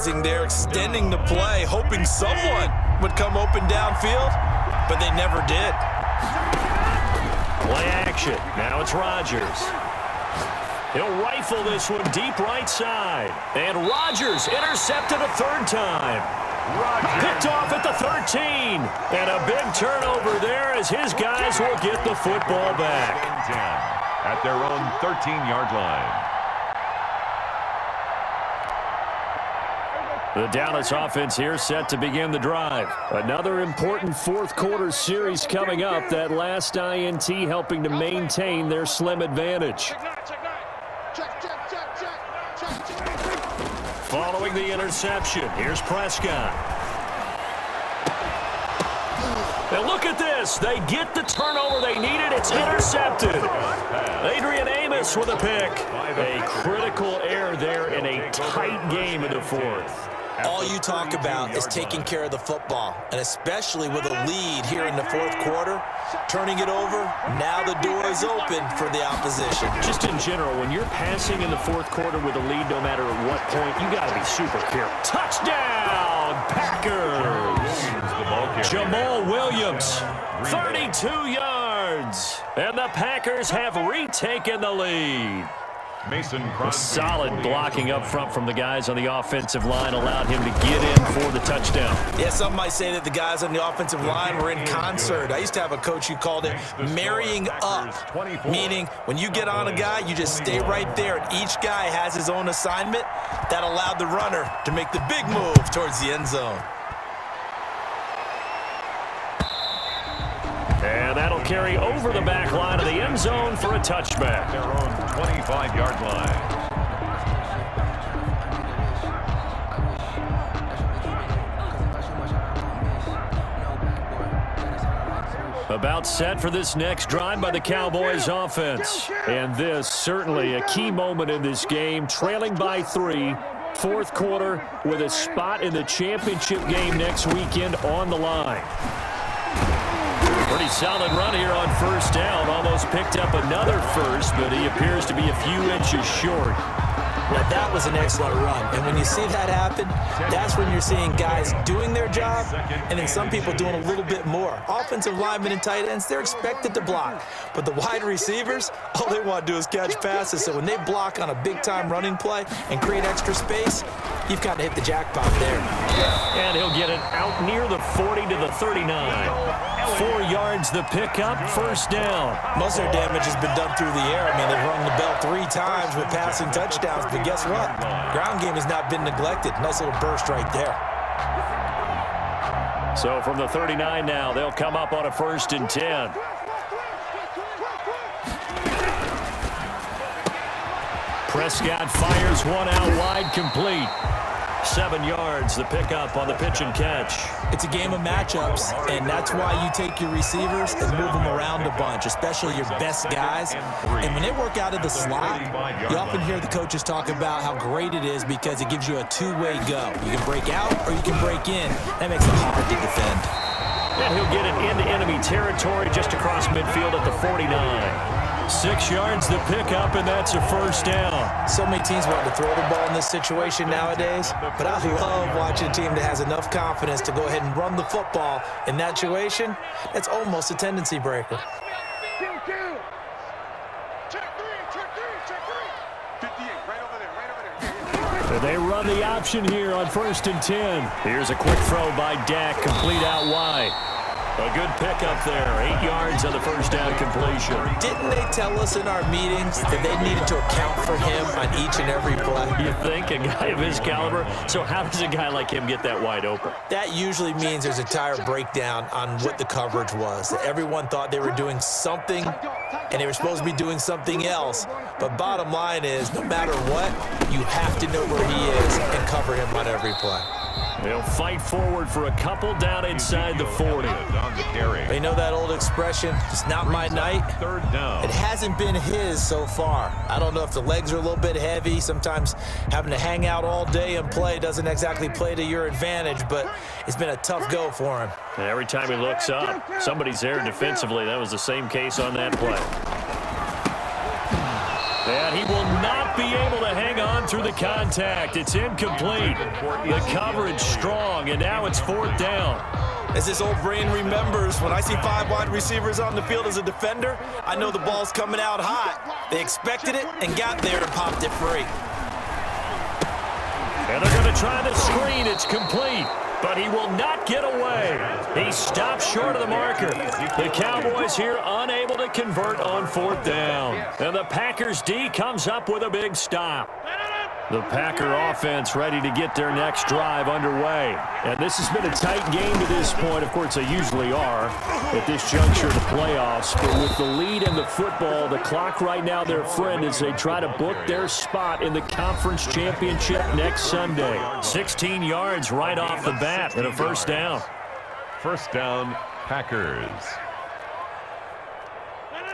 capitalizing there, extending the play, hoping someone would come open downfield, but they never did. Play action. Now it's Rodgers. He'll rifle this one deep right side. And Rodgers intercepted a third time. Picked off at the 13. And a big turnover there as his guys will get the football back. At their own 13-yard line. The Dallas offense here set to begin the drive. Another important fourth quarter series coming up. That last INT helping to maintain their slim advantage. Following the interception, here's Prescott. And look at this. They get the turnover they needed. It's intercepted. Adrian Amos with a pick. A critical error there in a tight game in the fourth. All you talk about is taking care of the football, and especially with a lead here in the fourth quarter, turning it over, now the door is open for the opposition. Just in general, when you're passing in the fourth quarter with a lead, no matter at what point, you got to be super careful. Touchdown, Packers! Jamal Williams, 32 yards, and the Packers have retaken the lead. Solid blocking up front from the guys on the offensive line allowed him to get in for the touchdown. Yeah, some might say that the guys on the offensive line were in concert. I used to have a coach who called it marrying up, meaning when you get on a guy, you just stay right there, and each guy has his own assignment. That allowed the runner to make the big move towards the end zone. And that'll carry over the back line of the end zone for a touchback. Their own 25-yard line. About set for this next drive by the Cowboys offense. And this certainly a key moment in this game, trailing by 3. Fourth quarter with a spot in the championship game next weekend on the line. Pretty solid run here on first down. Almost picked up another first, but he appears to be a few inches short. Now, that was an excellent run. And when you see that happen, that's when you're seeing guys doing their job and then some people doing a little bit more. Offensive linemen and tight ends, they're expected to block. But the wide receivers, all they want to do is catch passes. So when they block on a big-time running play and create extra space, you've got to hit the jackpot there. And he'll get it out near the 40 to the 39. 4 yards the pickup, first down. Most of their damage has been done through the air. I mean, they've rung the bell 3 times with passing touchdowns. But guess what? Ground game has not been neglected. Nice little burst right there. So from the 39 now, they'll come up on a 1st and 10. Prescott fires one out wide, complete. 7 yards, the pickup on the pitch and catch. It's a game of matchups, and that's why you take your receivers and move them around a bunch, especially your best guys. And when they work out of the slot, you often hear the coaches talk about how great it is because it gives you a two-way go. You can break out or you can break in. That makes it hard to defend. And he'll get it into enemy territory just across midfield at the 49. 6 yards the pickup, and that's a first down. So many teams want to throw the ball in this situation nowadays, but I love watching a team that has enough confidence to go ahead and run the football in that situation. That's almost a tendency breaker. And they run the option here on 1st and 10. Here's a quick throw by Dak, complete out wide. A good pickup there, 8 yards on the first down completion. Didn't they tell us in our meetings that they needed to account for him on each and every play? You think, a guy of his caliber? So how does a guy like him get that wide open? That usually means there's a entire breakdown on what the coverage was. That everyone thought they were doing something, and they were supposed to be doing something else. But bottom line is, no matter what, you have to know where he is and cover him on every play. They'll fight forward for a couple down inside the 40. They know that old expression, it's not my night. Third down. It hasn't been his so far. I don't know if the legs are a little bit heavy. Sometimes having to hang out all day and play doesn't exactly play to your advantage, but it's been a tough go for him. And every time he looks up, somebody's there defensively. That was the same case on that play. And he will not be be able to hang on through the contact. It's incomplete. The coverage strong, and now it's 4th down. As this old brain remembers, when I see 5 wide receivers on the field as a defender, I know the ball's coming out hot. They expected it and got there and popped it free. And they're going to try the screen. It's complete, but he will not get away. He stops short of the marker. The Cowboys here unable to convert on 4th down. And the Packers D comes up with a big stop. The Packer offense ready to get their next drive underway. And this has been a tight game to this point. Of course, they usually are at this juncture of the playoffs. But with the lead in the football, the clock right now their friend as they try to book their spot in the conference championship next Sunday. 16 yards right off the bat and a 1st down. 1st down, Packers.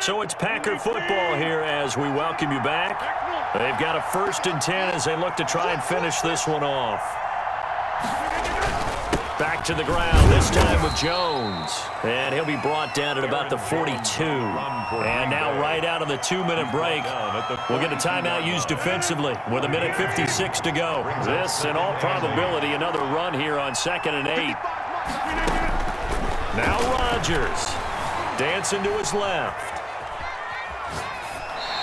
So it's Packer football here as we welcome you back. They've got a 1st and 10 as they look to try and finish this one off. Back to the ground, this time with Jones. And he'll be brought down at about the 42. And now right out of the 2-minute break, we'll get a timeout used defensively with 1:56 to go. This, in all probability, another run here on 2nd and 8. Now Rodgers dancing to his left.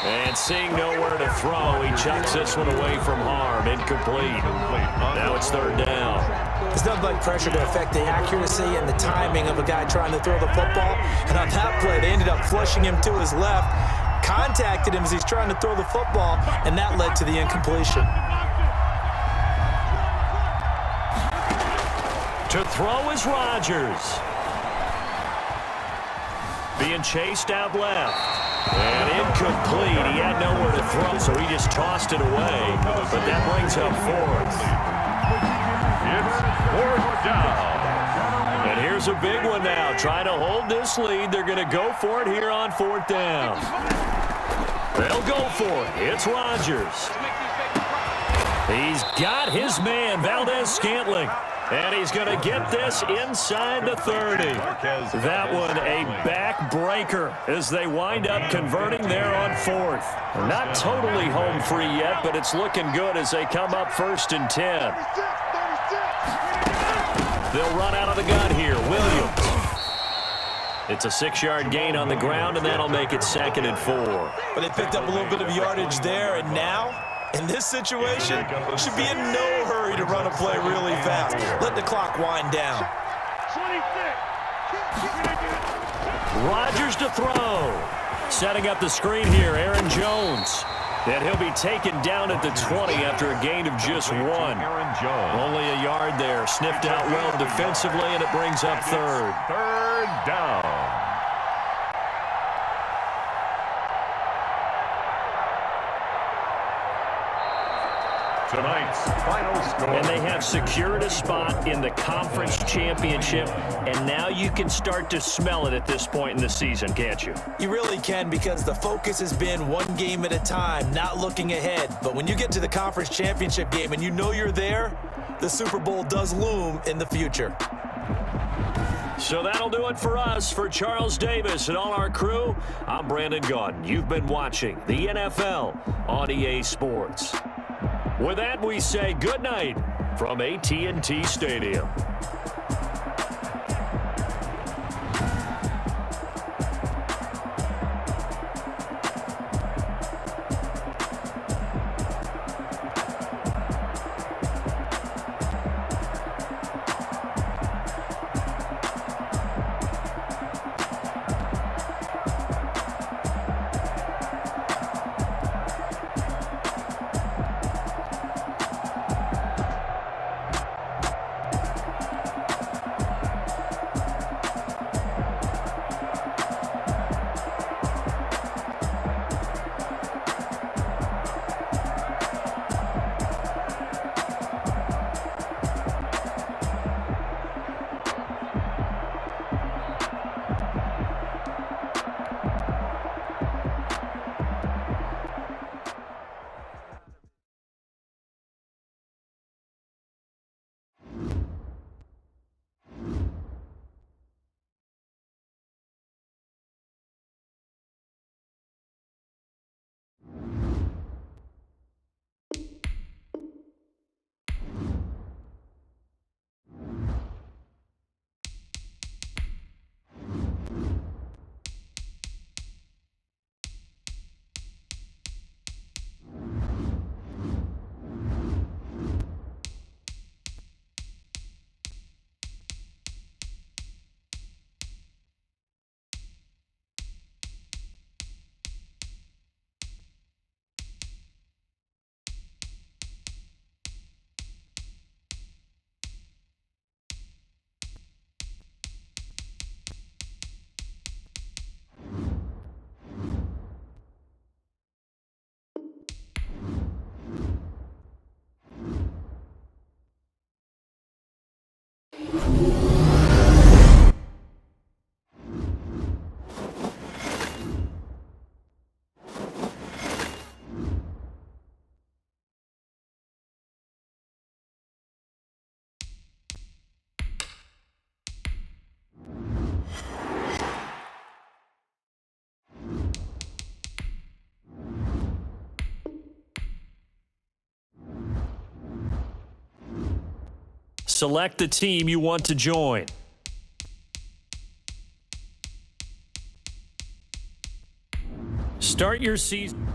And seeing nowhere to throw, he chucks this one away from harm. Incomplete. Now it's 3rd down. There's nothing like pressure to affect the accuracy and the timing of a guy trying to throw the football. And on that play, they ended up flushing him to his left, contacted him as he's trying to throw the football, and that led to the incompletion. To throw is Rodgers. Being chased out left. And incomplete. He had nowhere to throw, so he just tossed it away. But that brings up 4th. It's 4th down. And here's a big one now. Trying to hold this lead. They're going to go for it here on 4th down. They'll go for it. It's Rodgers. He's got his man, Valdez-Scantling. And he's going to get this inside the 30. That one a backbreaker as they wind up converting there on 4th. Not totally home free yet, but it's looking good as they come up 1st and 10. They'll run out of the gun here. Williams. It's a 6-yard gain on the ground, and that'll make it 2nd and 4. But they picked up a little bit of yardage there, and now, in this situation, should be in no hurry to run a play really fast. Let the clock wind down. Rodgers to throw. Setting up the screen here, Aaron Jones. And he'll be taken down at the 20 after a gain of just 1. Only a yard there. Sniffed out well defensively, and it brings up 3rd. 3rd down. Tonight's final score. And they have secured a spot in the conference championship, and now you can start to smell it at this point in the season, can't you? You really can, because the focus has been one game at a time, not looking ahead. But when you get to the conference championship game and you know you're there, the Super Bowl does loom in the future. So that'll do it for us. For Charles Davis and all our crew, I'm Brandon Gaudin. You've been watching the NFL on EA Sports. With that, we say good night from AT&T Stadium. Select the team you want to join. Start your season.